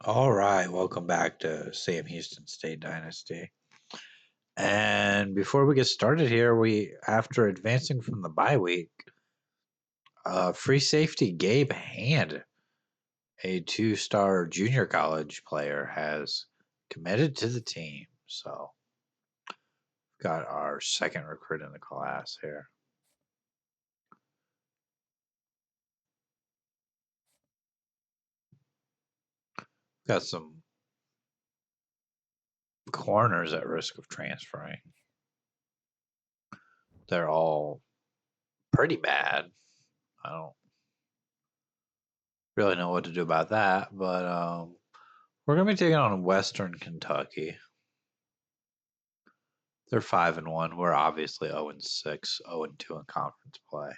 All right, welcome back to Sam Houston State Dynasty. And before we get started here, after advancing from the bye week, free safety Gabe Hand, a two-star junior college player, has committed to the team. So, got our second recruit in the class here. Got some corners at risk of transferring. They're all pretty bad. I don't really know what to do about that, but we're going to be taking on Western Kentucky. They're 5-1. We're obviously 0-6, 0-2 in conference play.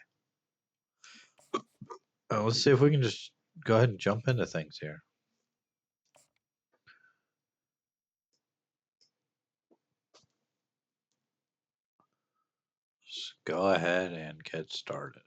Let's see if we can just go ahead and jump into things here. Just go ahead and get started.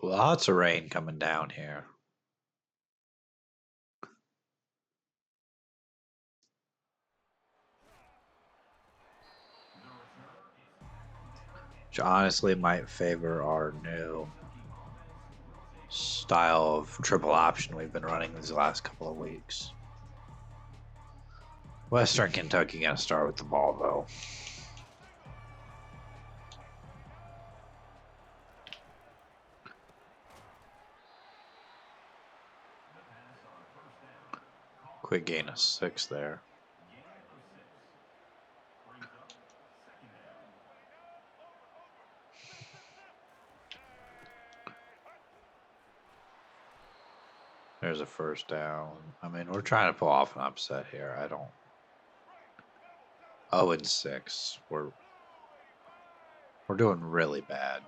Lots of rain coming down here. Which honestly might favor our new style of triple option we've been running these last couple of weeks. Western Kentucky going to start with the ball, though. Quick gain of 6 there. There's a first down. I mean, we're trying to pull off an upset here. 0-6. We're doing really bad.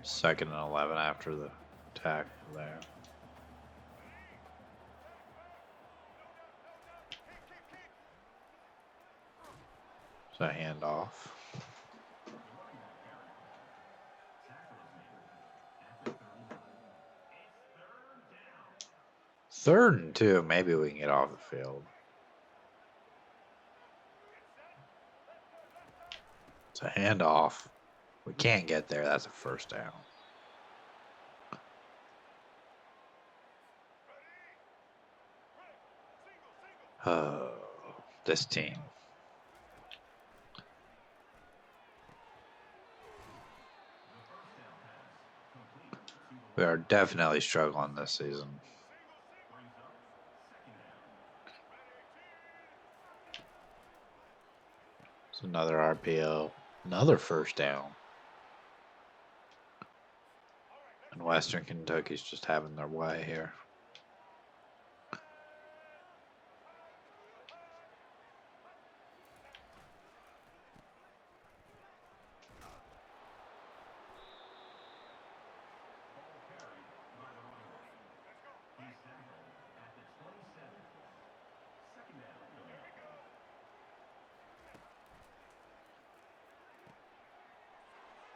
Second and 11 after the tackle there. It's a handoff. Third and 2, maybe we can get off the field. It's a handoff. We can't get there. That's a first down. Oh, this team. We are definitely struggling this season. It's another RPO. Another first down. And Western Kentucky's just having their way here.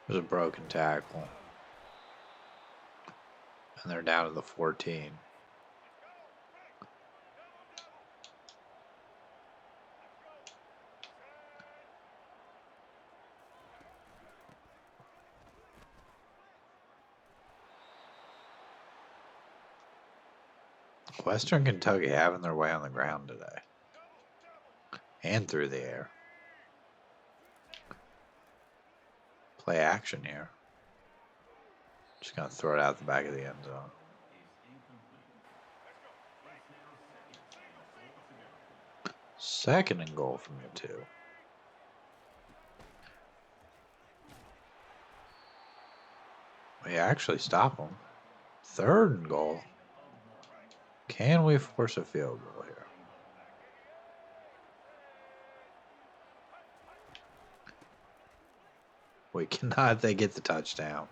There's a broken tackle. And they're down to the 14. Western Kentucky having their way on the ground today. And through the air. Play action here. Just going to throw it out the back of the end zone. Second and goal from the 2. We actually stop them. 3rd and goal. Can we force a field goal here? We cannot. They get the touchdown.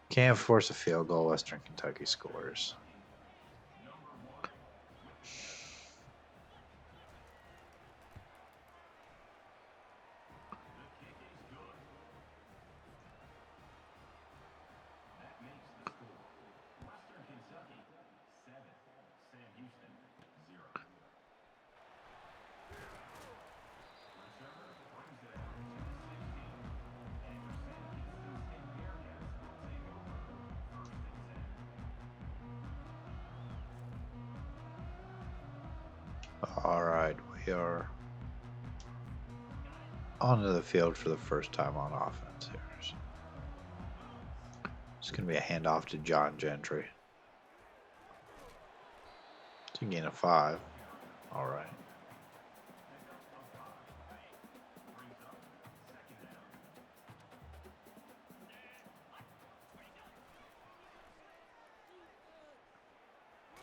Can't force a field goal. Western Kentucky scores. All right, we are onto the field for the first time on offense here. It's going to be a handoff to John Gentry. It's a gain of 5. All right.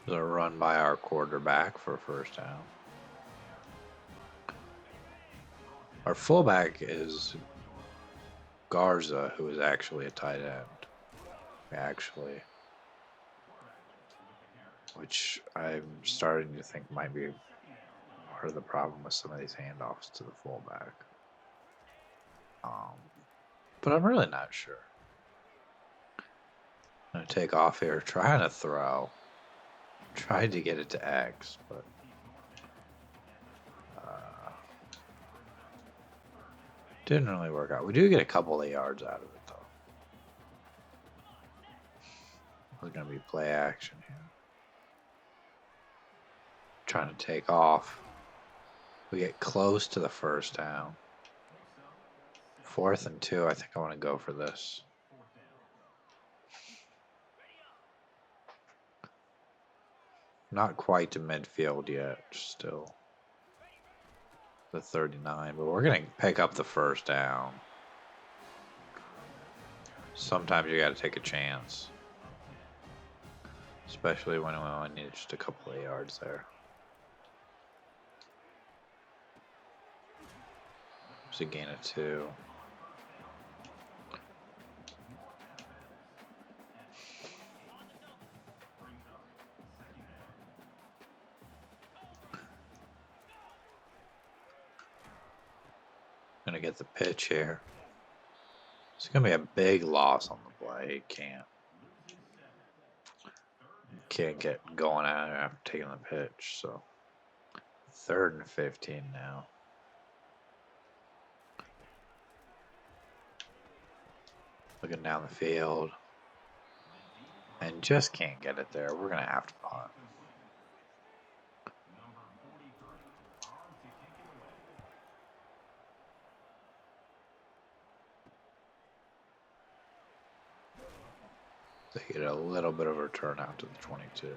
There's a run by our quarterback for a first down. Our fullback is Garza, who is actually a tight end. Which I'm starting to think might be part of the problem with some of these handoffs to the fullback. But I'm really not sure. I'm going to take off here, trying to throw. Tried to get it to X, but didn't really work out. We do get a couple of yards out of it, though. There's going to be play action here. Trying to take off. We get close to the first down. 4th and 2. I think I want to go for this. Not quite to midfield yet. Still the 39, but we're going to pick up the first down. Sometimes you got to take a chance. Especially when we only need just a couple of yards there. It's a gain of 2. Gonna get the pitch here. It's gonna be a big loss on the play. Can't get going out after taking the pitch. So 3rd and 15 now. Looking down the field. And just can't get it there. We're gonna have to punt. They get a little bit of a return out to the 22.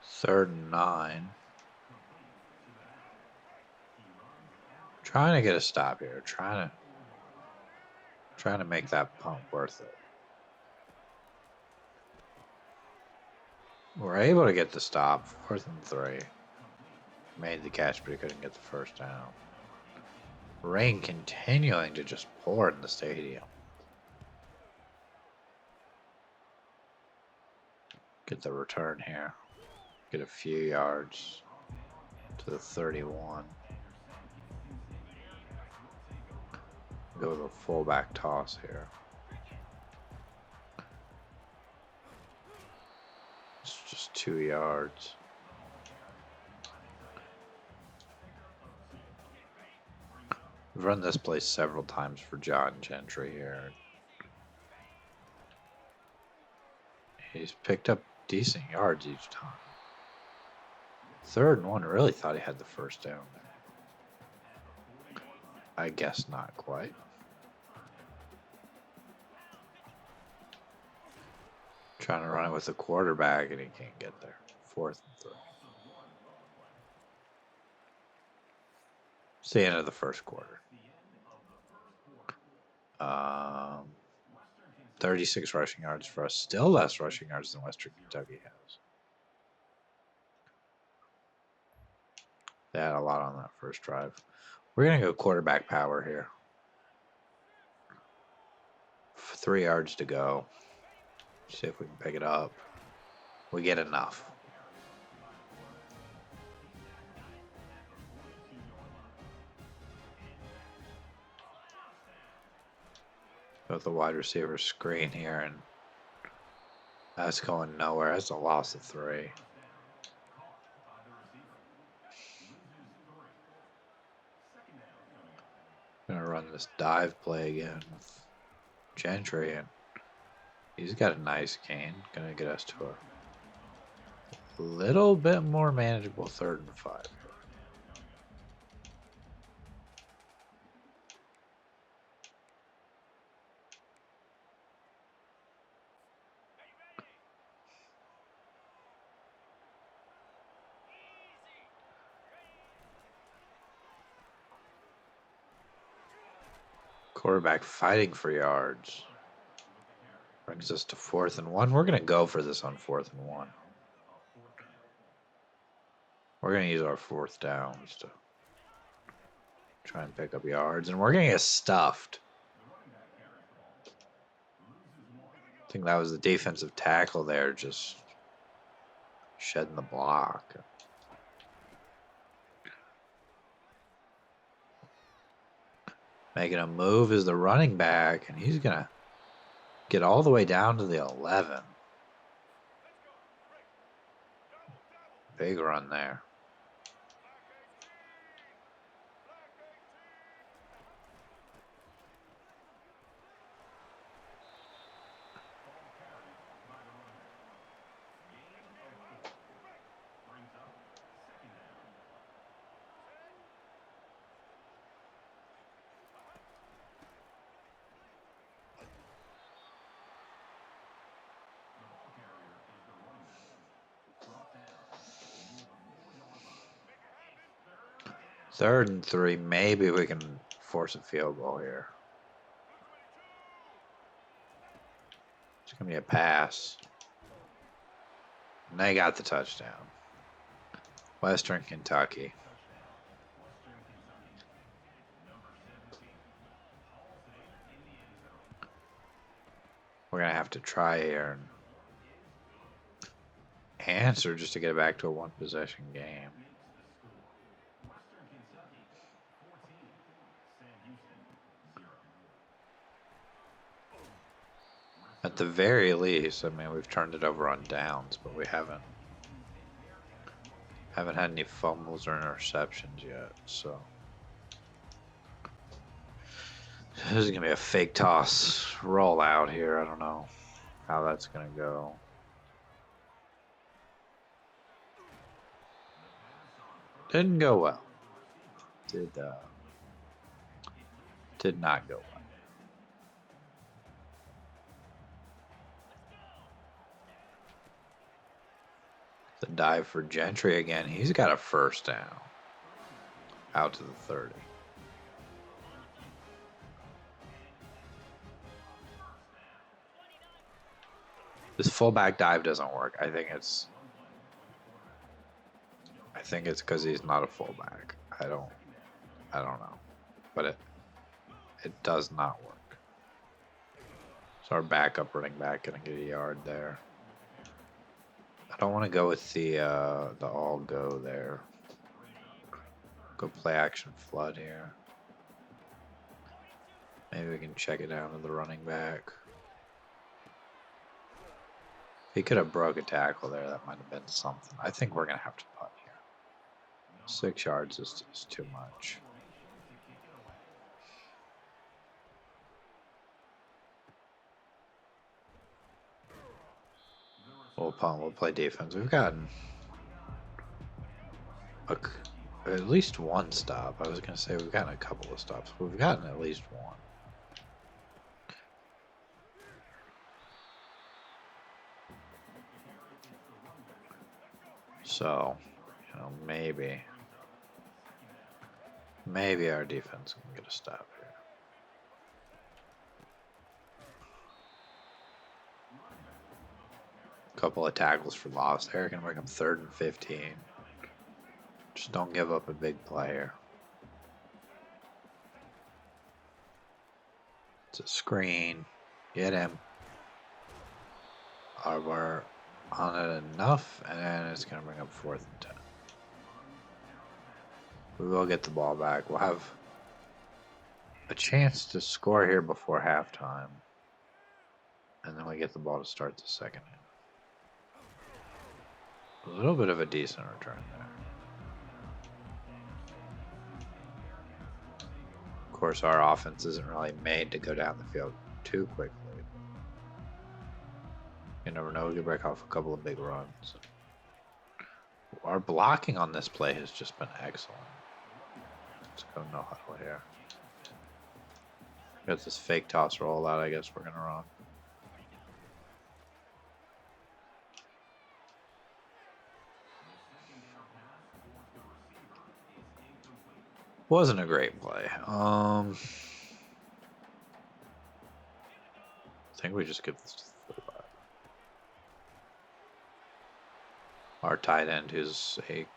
Third and 9. Trying to get a stop here. Trying to make that punt worth it. We're able to get the stop. 4th and 3. Made the catch, but he couldn't get the first down. Rain continuing to just pour in the stadium. Get the return here. Get a few yards to the 31. Go with a fullback toss here. It's just 2 yards. We've run this play several times for John Gentry here. He's picked up decent yards each time. 3rd and 1, really thought he had the first down there. I guess not quite. Trying to run it with the quarterback and he can't get there. 4th and 3. It's the end of the first quarter. 36 rushing yards for us. Still less rushing yards than Western Kentucky has. They had a lot on that first drive. We're going to go quarterback power here. 3 yards to go. See if we can pick it up. We get enough. With the wide receiver screen here, and that's going nowhere. That's a loss of 3. Gonna run this dive play again with Gentry, and he's got a nice gain. Gonna get us to a little bit more manageable 3rd and 5. Quarterback fighting for yards. Brings us to 4th and 1. We're going to go for this on 4th and 1. We're going to use our 4th downs to try and pick up yards. And we're going to get stuffed. I think that was the defensive tackle there just shedding the block. Making a move is the running back, and he's going to get all the way down to the 11. Big run there. Third and 3, maybe we can force a field goal here. It's going to be a pass. And they got the touchdown. Western Kentucky. We're going to have to try here and answer just to get it back to a 1-possession game. At the very least, I mean, we've turned it over on downs, but we haven't had any fumbles or interceptions yet, so this is gonna be a fake toss rollout here. I don't know how that's gonna go. Didn't go well. Did not go well. The dive for Gentry again. He's got a first down. Out to the 30. This fullback dive doesn't work. I think it's because he's not a fullback. I don't know. But it does not work. So our backup running back gonna get a yard there. I don't want to go with the all go there. Go play action flood here. Maybe we can check it down to the running back. He could have broke a tackle there. That might have been something. I think we're going to have to punt here. 6 yards is too much. We'll play defense. We've gotten at least one stop. I was gonna say we've gotten a couple of stops, but we've gotten at least one. So, you know, maybe our defense can get a stop here. Couple of tackles for loss there. Gonna bring up 3rd and 15. Just don't give up a big play here. It's a screen. Get him. We're on it enough, and it's gonna bring up 4th and 10. We will get the ball back. We'll have a chance to score here before halftime. And then we get the ball to start the second half. A little bit of a decent return there. Of course, our offense isn't really made to go down the field too quickly. You never know, we could break off a couple of big runs. Our blocking on this play has just been excellent. Let's go no huddle here. Got this fake toss rollout, I guess we're going to run. Wasn't a great play. I think we just give this to the fullback. Our tight end, who's a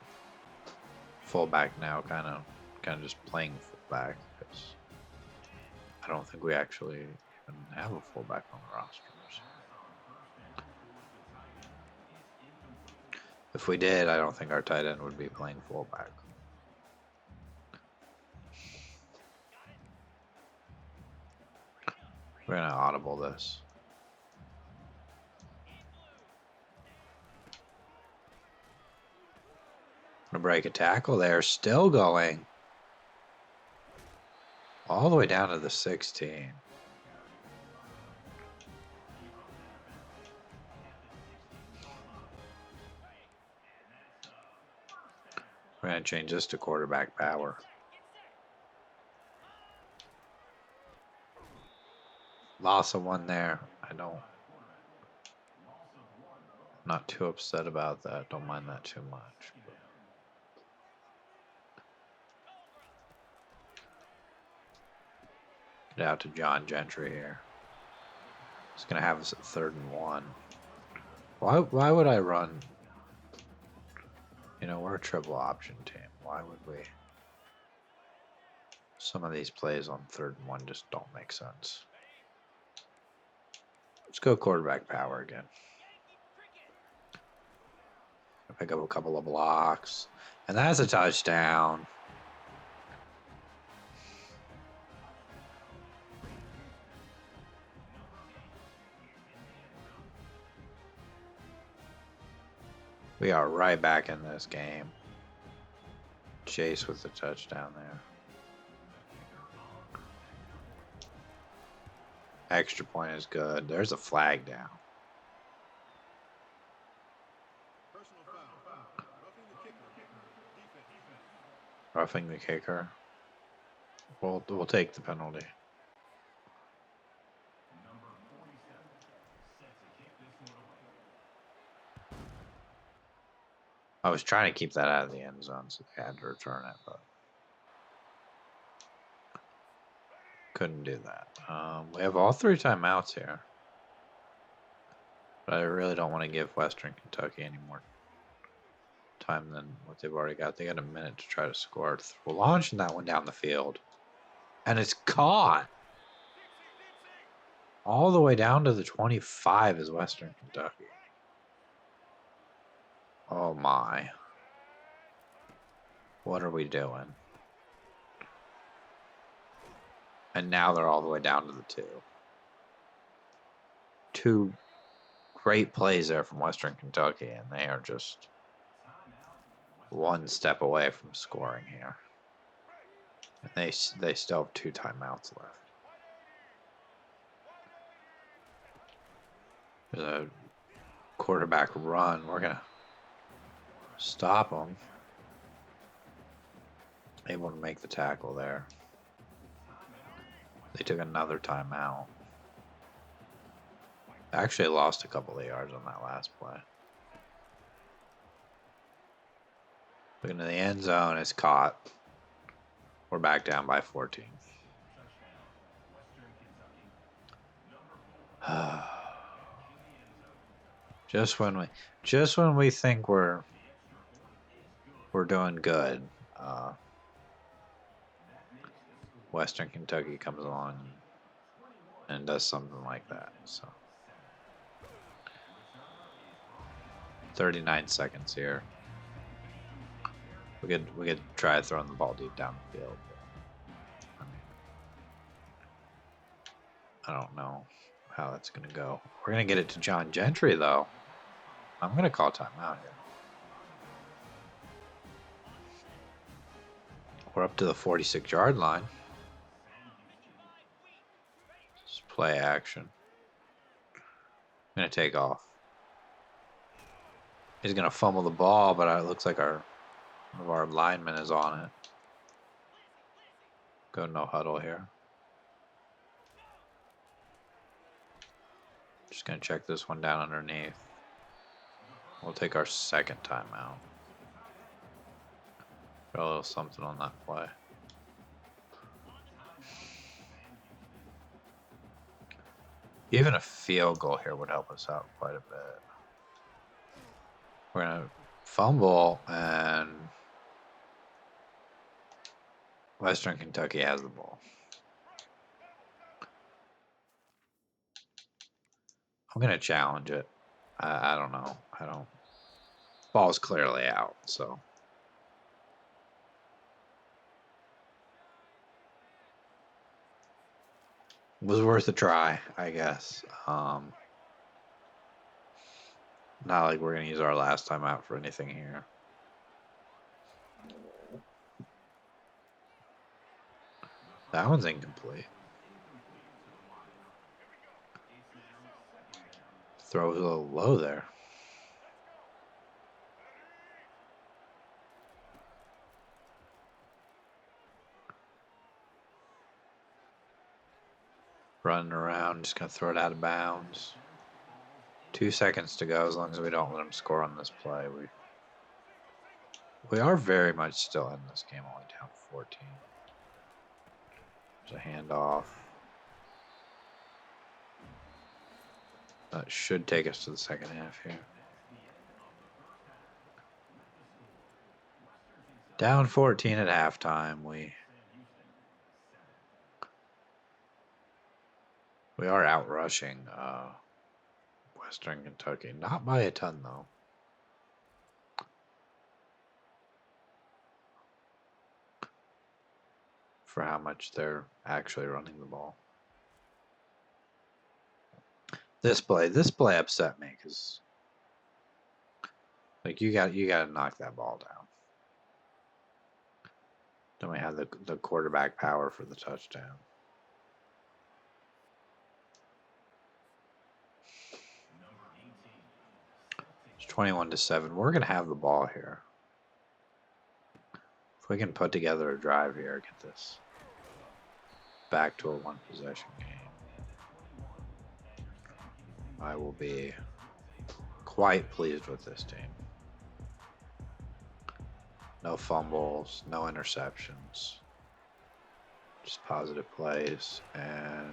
fullback now, kind of just playing fullback. Because I don't think we actually even have a fullback on the roster. If we did, I don't think our tight end would be playing fullback. We're going to audible this. Gonna break a tackle there. Still going. All the way down to the 16. We're going to change this to quarterback power. Loss of one there. Not too upset about that. Don't mind that too much. Get out to John Gentry here. He's going to have us at 3rd and 1. Why would I run? You know, we're a triple option team. Why would we? Some of these plays on 3rd and 1 just don't make sense. Let's go quarterback power again. Pick up a couple of blocks. And that's a touchdown. We are right back in this game. Chase with the touchdown there. Extra point is good. There's a flag down. Roughing the kicker. We'll take the penalty. I was trying to keep that out of the end zone, so they had to return it, but couldn't do that. We have all 3 timeouts here, but I really don't want to give Western Kentucky any more time than what they've already got. They got a minute to try to score. We're launching that one down the field, and it's caught all the way down to the 25 is Western Kentucky. Oh my. What are we doing? And now they're all the way down to the 2. 2 great plays there from Western Kentucky, and they are just one step away from scoring here. And they still have 2 timeouts left. There's a quarterback run. We're going to stop them. Able to make the tackle there. They took another timeout. Actually lost a couple of yards on that last play. Looking to the end zone. It's caught. We're back down by 14. Just when we think we're doing good, Western Kentucky comes along and does something like that. So 39 seconds here. We could try throwing the ball deep down the field. But, I don't know how that's gonna go. We're gonna get it to John Gentry though. I'm gonna call timeout here. We're up to the 46-yard line. Just play action. I'm gonna take off. He's gonna fumble the ball, but it looks like one of our linemen is on it. Go no huddle here. Just gonna check this one down underneath. We'll take our second timeout. Got a little something on that play. Even a field goal here would help us out quite a bit. We're going to fumble, and Western Kentucky has the ball. I'm going to challenge it. I don't know. Ball's clearly out, so. Was worth a try, I guess. Not like we're going to use our last time out for anything here. That one's incomplete. Throw was a little low there. Running around, just going to throw it out of bounds. 2 seconds to go. As long as we don't let them score on this play, we are very much still in this game, only down 14. There's a handoff. That should take us to the second half here. Down 14 at halftime. We are out rushing Western Kentucky. Not by a ton, though. For how much they're actually running the ball. This play upset me because, like, you got to knock that ball down. Then we have the quarterback power for the touchdown. It's 21-7. We're gonna have the ball here. If we can put together a drive here, get this back to a one-possession game, I will be quite pleased with this team. No fumbles, no interceptions, just positive plays, and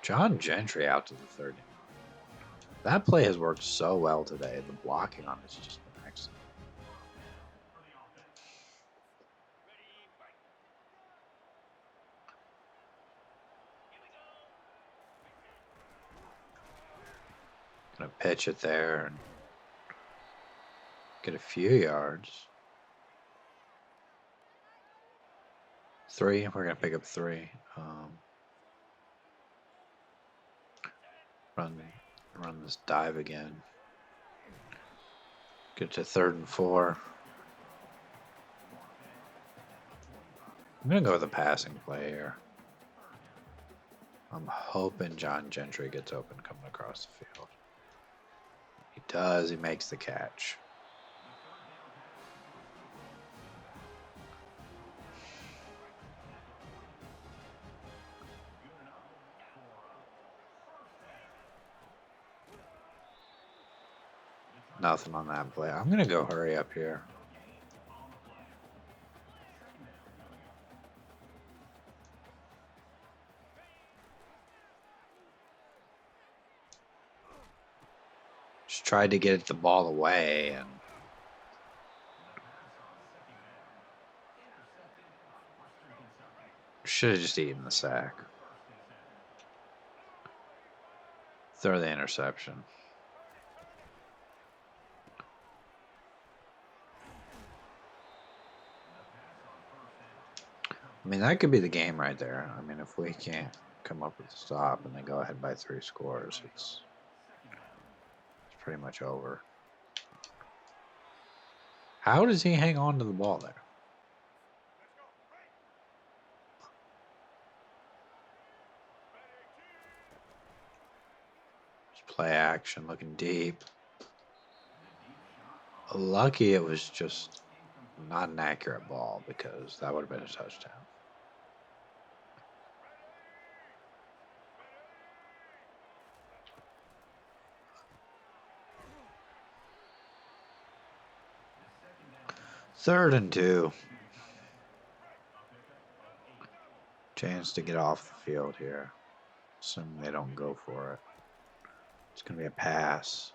John Gentry out to the 30. That play has worked so well today. The blocking on it's just been excellent. Gonna pitch it there and get a few yards. 3. We're gonna pick up 3. Run this dive again. Get to 3rd and 4. I'm gonna go with a passing play here. I'm hoping John Gentry gets open coming across the field. He because he makes the catch. Nothing on that play. I'm going to go hurry up here. Just tried to get the ball away and should have just eaten the sack. Throw the interception. I mean, that could be the game right there. I mean, if we can't come up with a stop and they go ahead by 3 scores, it's pretty much over. How does he hang on to the ball there? Just play action, looking deep. Lucky it was just not an accurate ball because that would have been a touchdown. Third and 2. Chance to get off the field here. Assuming they don't go for it. It's going to be a pass.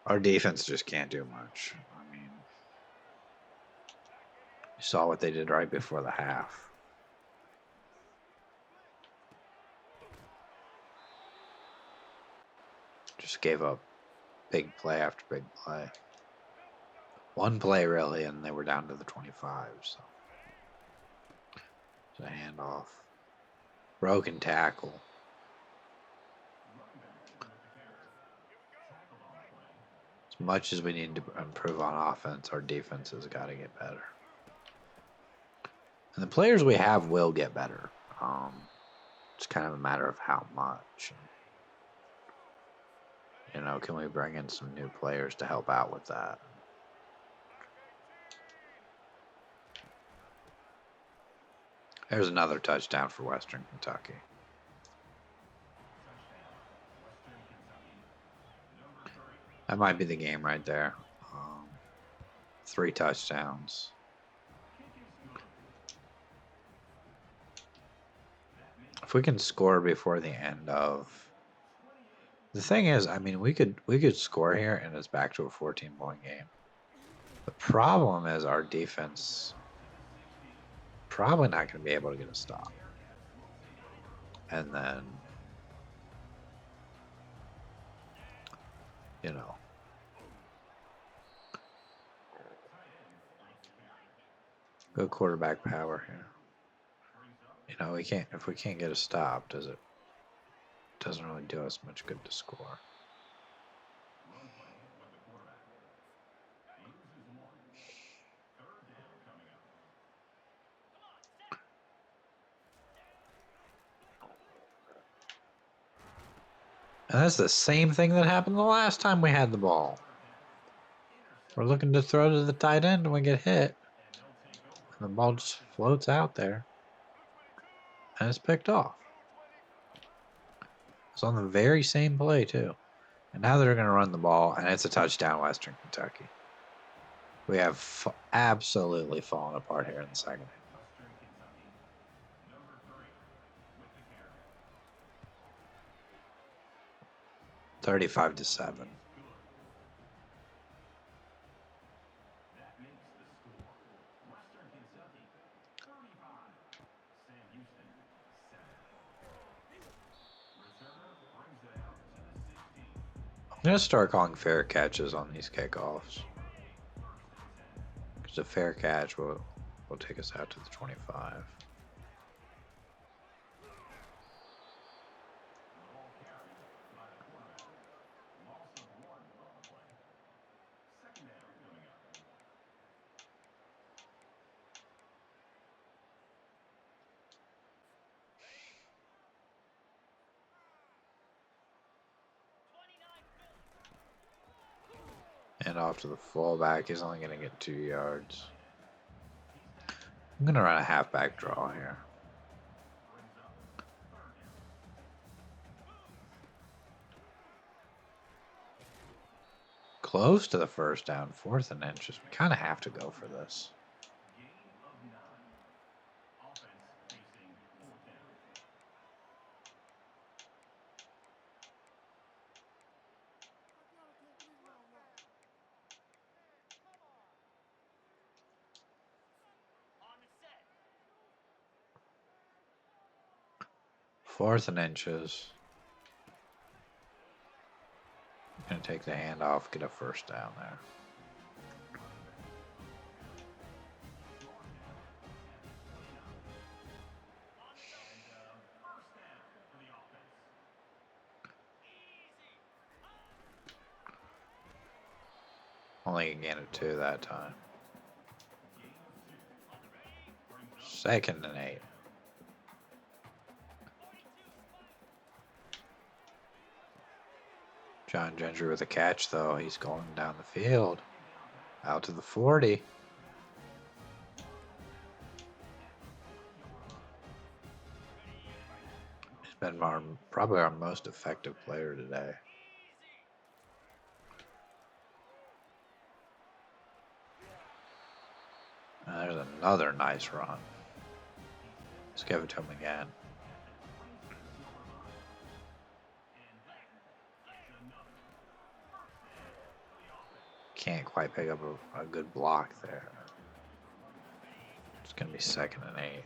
Our defense just can't do much. I mean, you saw what they did right before the half. Just gave up big play after big play. One play, really, and they were down to the 25. So it's a handoff. Broken tackle. As much as we need to improve on offense, our defense has got to get better. And the players we have will get better. It's kind of a matter of how much. You know, can we bring in some new players to help out with that? There's another touchdown for Western Kentucky. That might be the game right there. 3 touchdowns. If we can score before the end of... The thing is, I mean, we could score here and it's back to a 14-point game. The problem is our defense probably not going to be able to get a stop. And then, you know, good quarterback power here. You know, if we can't get a stop, doesn't really do us much good to score. And that's the same thing that happened the last time we had the ball. We're looking to throw to the tight end and we get hit. And the ball just floats out there. And it's picked off. It's on the very same play, too. And now they're going to run the ball, and it's a touchdown, Western Kentucky. We have absolutely fallen apart here in the second half. 35-7. I'm going to start calling fair catches on these kickoffs. Because a fair catch will take us out to the 25. Hand off to the fullback. He's only going to get 2 yards. I'm going to run a halfback draw here. Close to the first down, 4th and inches. We kind of have to go for this. Fourth and inches. Gonna take the handoff, get a first down there. Only again at 2 that time. 2nd and 8. John Gentry with a catch, though. He's going down the field. Out to the 40. He's been probably our most effective player today. And there's another nice run. Let's give it to him again. Can't quite pick up a good block there. It's going to be 2nd and 8.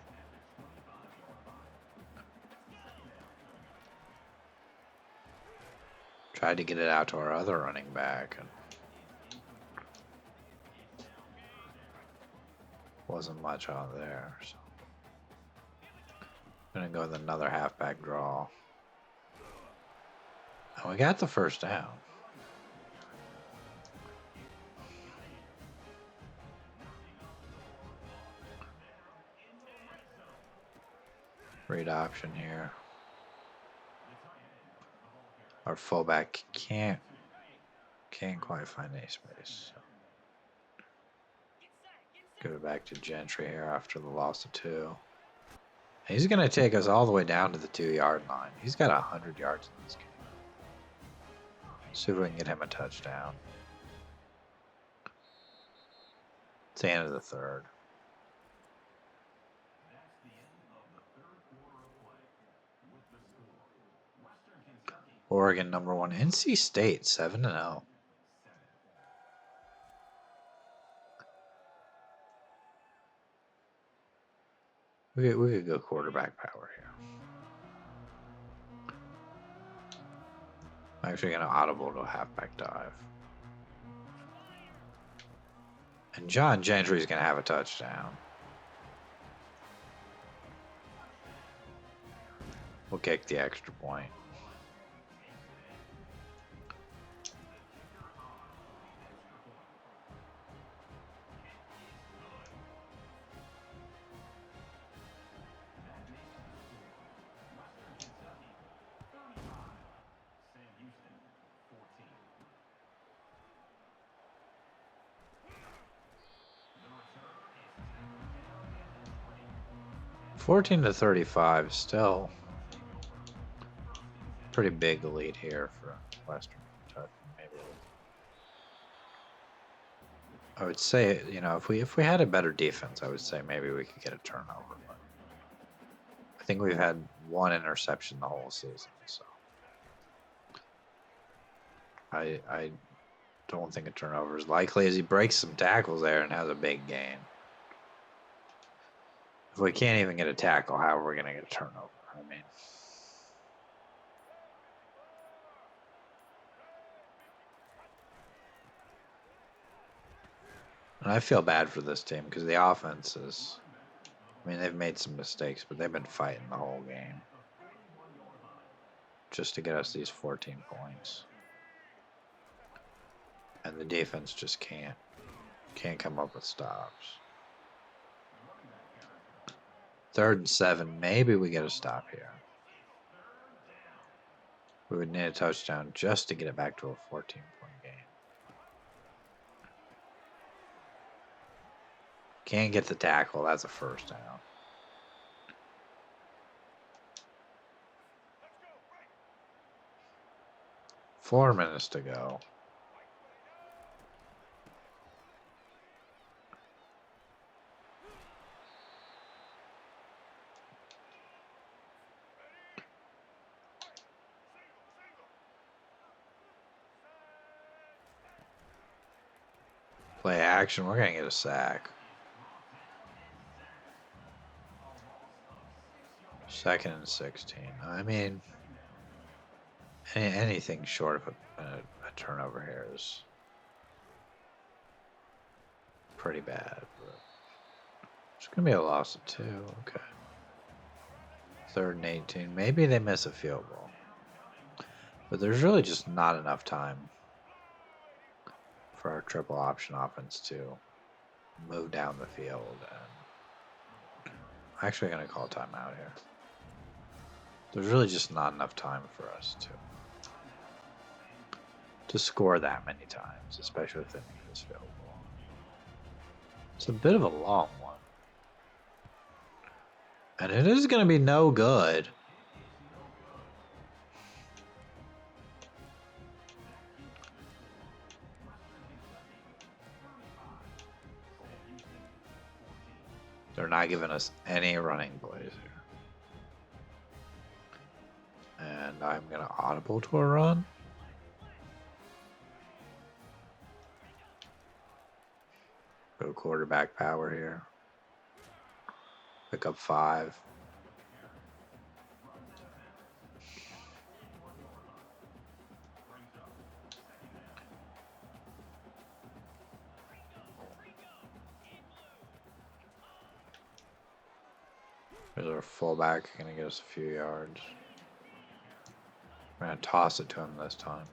Tried to get it out to our other running back, and wasn't much on there. So gonna go with another halfback draw. And we got the first down. Read option here. Our fullback can't quite find any space. So. Give it back to Gentry here after the loss of 2. He's going to take us all the way down to the 2-yard line. He's got 100 yards in this game. See if we can get him a touchdown. It's the end of the 3rd. Oregon #1. NC State 7-0. We could go quarterback power here. I'm actually going to audible to a halfback dive. And John Gentry's going to have a touchdown. We'll kick the extra point. $14 to 35, still pretty big lead here for Western Kentucky. Maybe I would say, you know, if we had a better defense, I would say maybe we could get a turnover. But I think we've had 1 interception the whole season, so I don't think a turnover is likely, as he breaks some tackles there and has a big gain. If we can't even get a tackle, how are we going to get a turnover? I mean, and I feel bad for this team because the offense is, I mean, they've made some mistakes, but they've been fighting the whole game just to get us these 14 points. And the defense just can't come up with stops. 3rd and 7. Maybe we get a stop here. We would need a touchdown just to get it back to a 14-point game. Can't get the tackle. That's a first down. Four minutes to go. Play action. We're going to get a sack. Second and 16. I mean, anything short of a turnover here is pretty bad. But it's going to be a loss of 2. Okay. Third and 18. Maybe they miss a field goal. But there's really just not enough time for our triple option offense to move down the field. And I'm actually going to call timeout here. There's really just not enough time for us to score that many times, especially within this field goal. It's a bit of a long one. And it is going to be no good. They're not giving us any running plays here. And I'm going to audible to a run. Go quarterback power here. Pick up 5. There's our fullback, going to get us a few yards. We're going to toss it to him this time.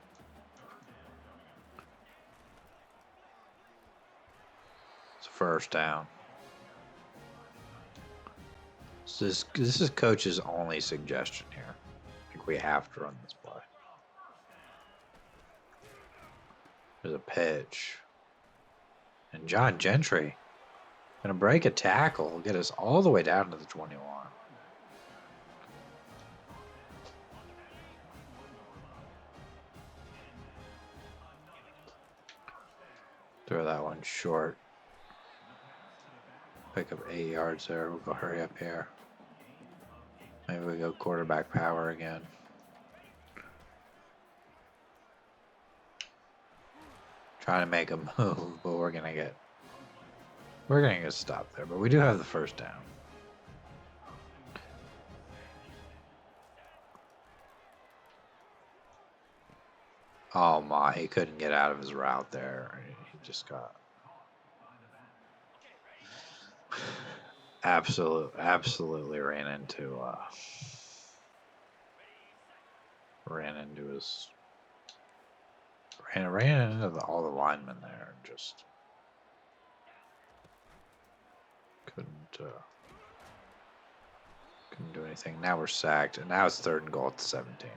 It's a first down. So this is coach's only suggestion here. I think we have to run this play. There's a pitch. And John Gentry going to break a tackle, get us all the way down to the 21. Throw that one short. Pick up 8 yards there. We'll go hurry up here. Maybe we go quarterback power again. Trying to make a move, but we're gonna get stopped there. But we do have the first down. Oh my, he couldn't get out of his route there. He just got absolutely ran into all the linemen there and just couldn't do anything. Now we're sacked, and now it's 3rd and goal at the 17.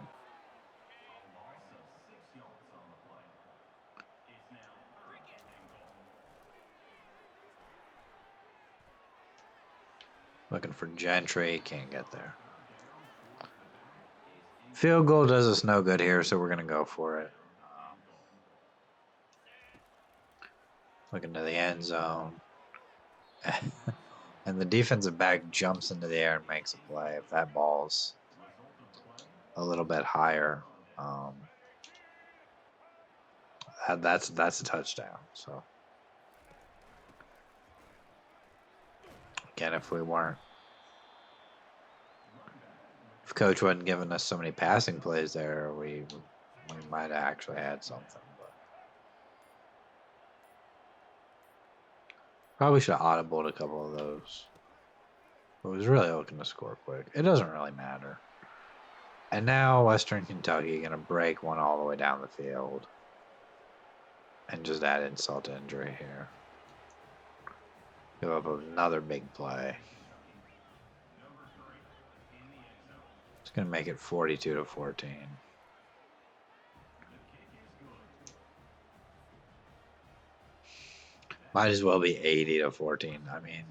Looking for Gentry, can't get there. Field goal does us no good here, so we're going to go for it. Looking to the end zone. And the defensive back jumps into the air and makes a play. If that ball's a little bit higher, that's a touchdown. So again, if Coach wasn't giving us so many passing plays there, we might have actually had something. But probably should have audibled a couple of those. But was really looking to score quick. It doesn't really matter. And now Western Kentucky going to break one all the way down the field. And just add insult to injury here. Give up another big play. It's going to make it 42-14. Might as well be 80-14. I mean,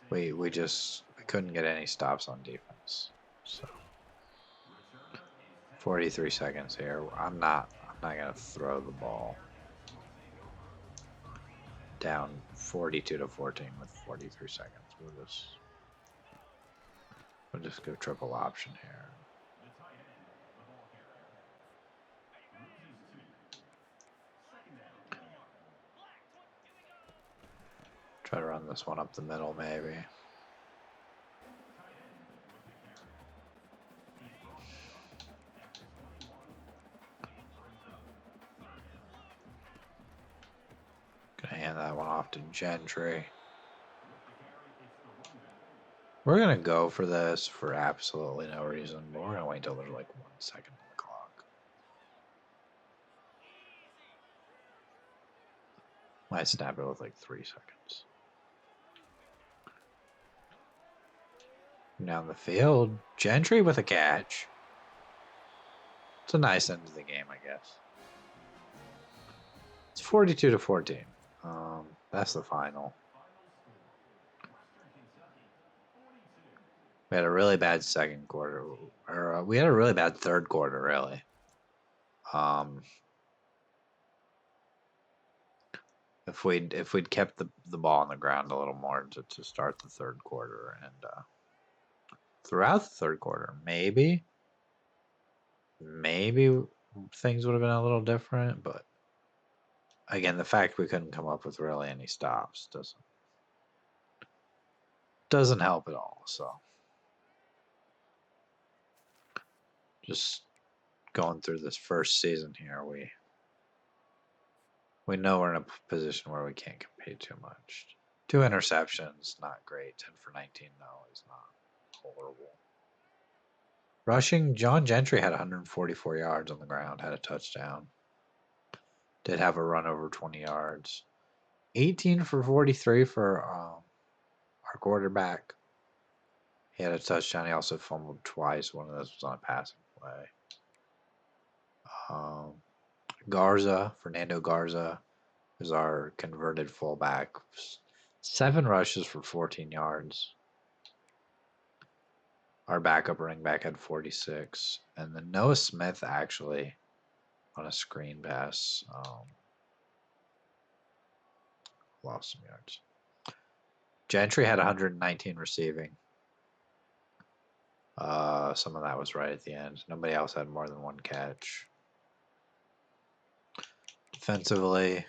we couldn't get any stops on defense. So 43 seconds here. I'm not gonna throw the ball. Down 42-14 with 43 seconds. We'll just go triple option here. Try to run this one up the middle, maybe. Gonna hand that one off to Gentry. We're gonna go for this for absolutely no reason, but we're gonna wait until there's like 1 second on the clock. Might snap it with like 3 seconds. Down the field, Gentry with a catch. It's a nice end to the game, I guess. It's 42-14. That's the final. We had a really bad second quarter, or we had a really bad third quarter, really. If we'd kept the ball on the ground a little more to start the third quarter and throughout the third quarter, maybe things would have been a little different. But again, the fact we couldn't come up with really any stops doesn't help at all. So just going through this first season here, we know we're in a position where we can't compete too much. 2 interceptions, not great. 10 for 19, though, is not horrible. Rushing, John Gentry had 144 yards on the ground, had a touchdown. Did have a run over 20 yards. 18 for 43 for our quarterback. He had a touchdown. He also fumbled twice. One of those was on a passing play. Fernando Garza is our converted fullback. 7 rushes for 14 yards. Our backup running back had 46. And then Noah Smith actually on a screen pass lost some yards. Gentry had 119 receiving. Some of that was right at the end. Nobody else had more than 1 catch. Defensively,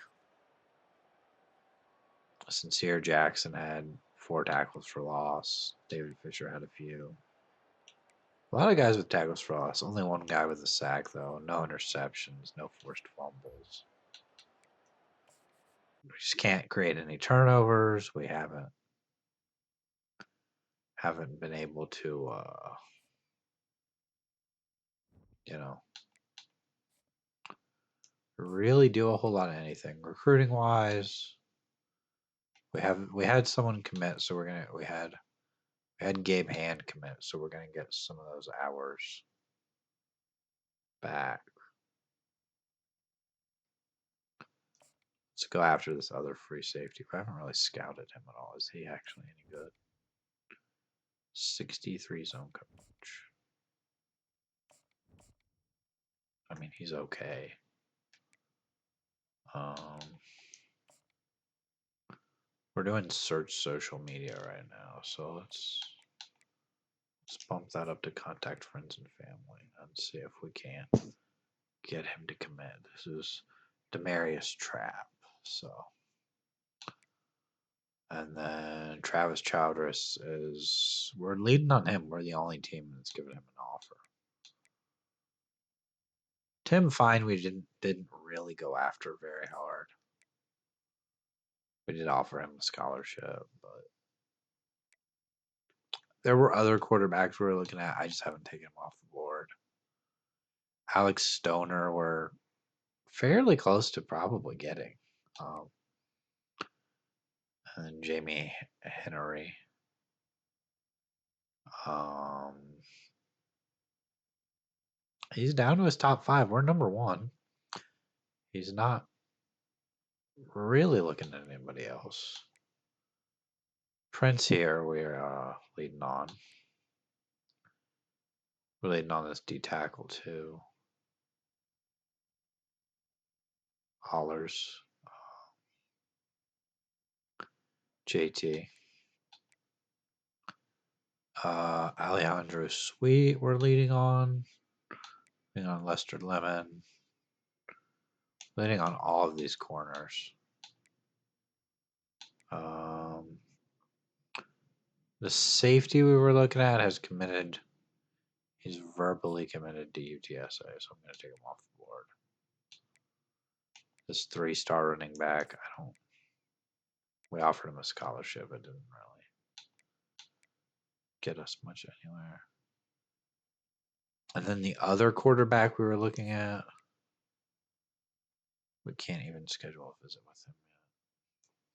Sincere Jackson had 4 tackles for loss. David Fisher had a few. A lot of guys with tackles for loss. Only 1 guy with a sack, though. No interceptions, no forced fumbles. We just can't create any turnovers. We haven't been able to, really do a whole lot of anything. Recruiting wise, we had someone commit, so we had Gabe Hand commit, so we're gonna get some of those hours back. Let's go after this other free safety. I haven't really scouted him at all. Is he actually any good? 63 zone coverage. I mean, he's okay. We're doing search social media right now, so let's bump that up to contact friends and family and see if we can get him to commit. This is Demarius Trapp, so. And then Travis Childress we're leading on him. We're the only team that's given him an offer. Tim Fine, we didn't really go after very hard. We did offer him a scholarship, but there were other quarterbacks we were looking at. I just haven't taken him off the board. Alex Stoner, we're fairly close to probably getting. And Jamie Henry. He's down to his top 5. We're number 1. He's not really looking at anybody else. Prince here, we're leading on. We're leading on this D tackle too. Hollers. JT. Alejandro Sweet, we're leading on. Leading on Lester Lemon. Leading on all of these corners. The safety we were looking at has committed. He's verbally committed to UTSA, so I'm going to take him off the board. This 3-star running back, we offered him a scholarship. It didn't really get us much anywhere. And then the other quarterback we were looking at, we can't even schedule a visit with him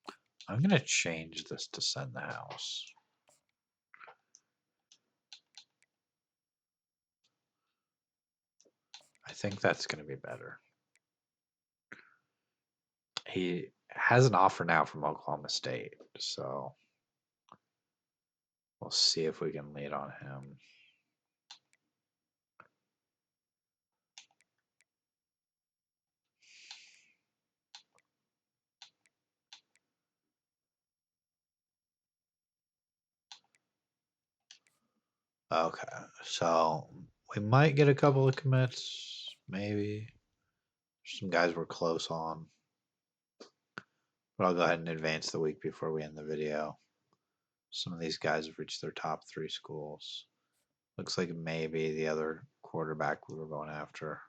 yet. I'm going to change this to send the house. I think that's going to be better. He has an offer now from Oklahoma State, so we'll see if we can lead on him. Okay, so we might get a couple of commits, maybe. Some guys we're close on. But I'll go ahead and advance the week before we end the video. Some of these guys have reached their top 3 schools. Looks like maybe the other quarterback we were going after,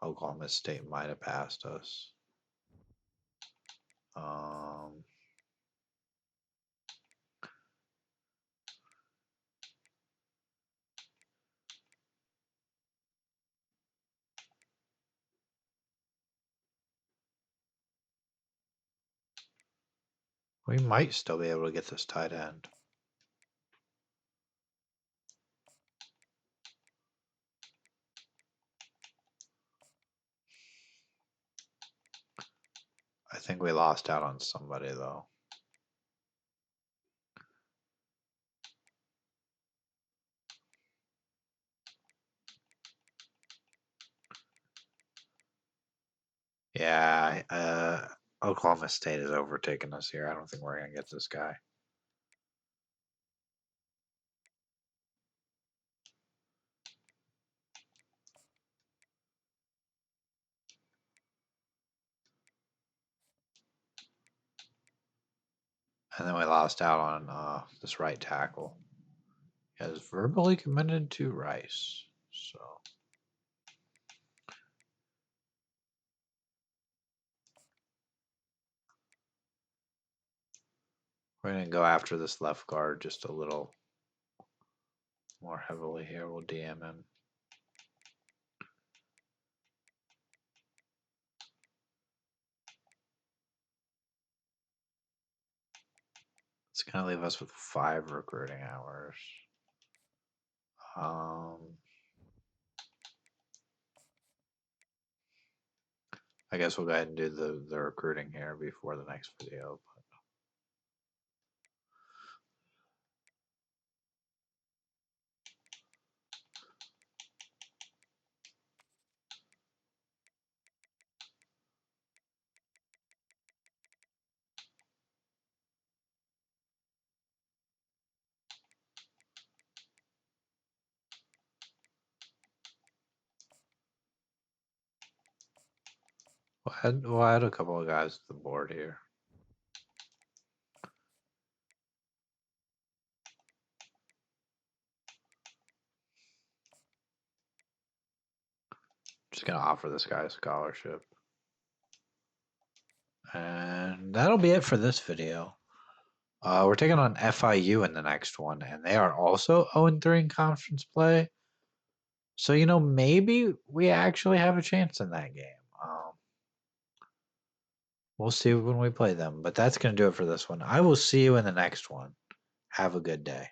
Oklahoma State, might have passed us. We might still be able to get this tight end. I think we lost out on somebody, though. Yeah, Oklahoma State has overtaken us here. I don't think we're going to get this guy. And then we lost out on this right tackle. He has verbally committed to Rice. So we're going to go after this left guard just a little more heavily here. We'll DM him. It's going to leave us with 5 recruiting hours. I guess we'll go ahead and do the recruiting here before the next video. We'll add a couple of guys to the board here. Just going to offer this guy a scholarship. And that'll be it for this video. We're taking on FIU in the next one, and they are also 0-3 in conference play. So, maybe we actually have a chance in that game. We'll see when we play them, but that's going to do it for this one. I will see you in the next one. Have a good day.